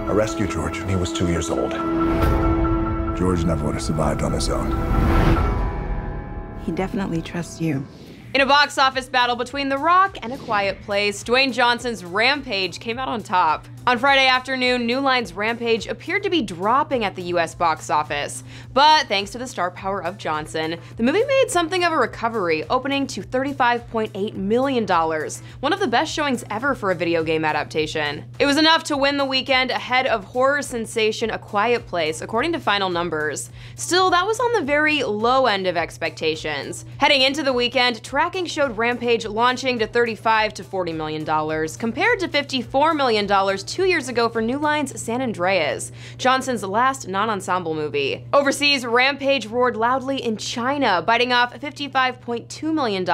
I rescued George when he was 2 years old. George never would have survived on his own. He definitely trusts you. In a box office battle between The Rock and A Quiet Place, Dwayne Johnson's Rampage came out on top. On Friday afternoon, New Line's Rampage appeared to be dropping at the US box office. But thanks to the star power of Johnson, the movie made something of a recovery, opening to $35.8 million, one of the best showings ever for a video game adaptation. It was enough to win the weekend ahead of horror sensation A Quiet Place, according to final numbers. Still, that was on the very low end of expectations. Heading into the weekend, tracking showed Rampage launching to $35 to $40 million, compared to $54 million 2 years ago for New Line's San Andreas, Johnson's last non-ensemble movie. Overseas, Rampage roared loudly in China, biting off $55.2 million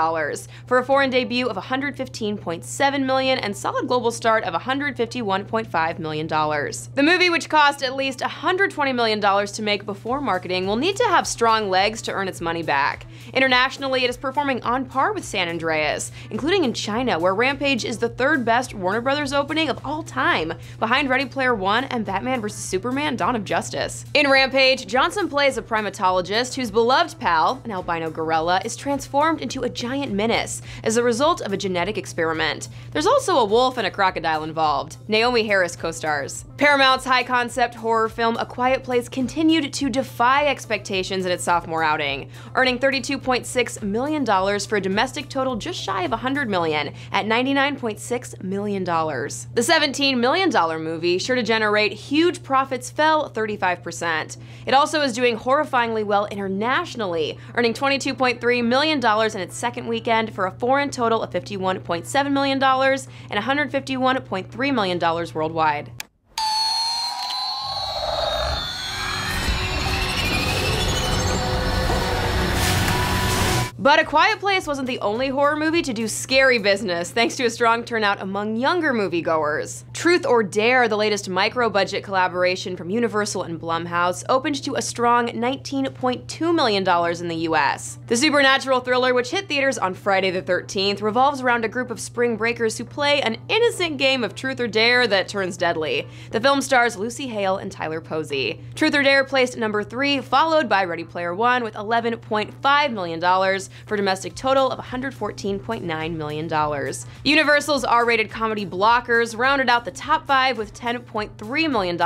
for a foreign debut of $115.7 million and solid global start of $151.5 million. The movie, which cost at least $120 million to make before marketing, will need to have strong legs to earn its money back. Internationally, it is performing on par with San Andreas, including in China, where Rampage is the third best Warner Brothers opening of all time, behind Ready Player One and Batman vs. Superman: Dawn of Justice. In Rampage, Johnson plays a primatologist whose beloved pal, an albino gorilla, is transformed into a giant menace as a result of a genetic experiment. There's also a wolf and a crocodile involved. Naomi Harris co-stars. Paramount's high-concept horror film A Quiet Place continued to defy expectations in its sophomore outing, earning $32.6 million for a domestic total just shy of $100 million at $99.6 million. The $17 million movie, sure to generate huge profits, fell 35%. It also is doing horrifyingly well internationally, earning $22.3 million in its second weekend for a foreign total of $51.7 million and $151.3 million worldwide. But A Quiet Place wasn't the only horror movie to do scary business, thanks to a strong turnout among younger moviegoers. Truth or Dare, the latest micro-budget collaboration from Universal and Blumhouse, opened to a strong $19.2 million in the US. The supernatural thriller, which hit theaters on Friday the 13th, revolves around a group of spring breakers who play an innocent game of Truth or Dare that turns deadly. The film stars Lucy Hale and Tyler Posey. Truth or Dare placed number 3, followed by Ready Player One with $11.5 million, for a domestic total of $114.9 million. Universal's R-rated comedy Blockers rounded out the top 5 with $10.3 million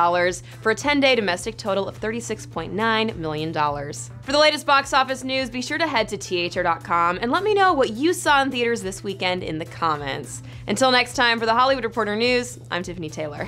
for a 10-day domestic total of $36.9 million. For the latest box office news, be sure to head to THR.com and let me know what you saw in theaters this weekend in the comments. Until next time, for the Hollywood Reporter News, I'm Tiffany Taylor.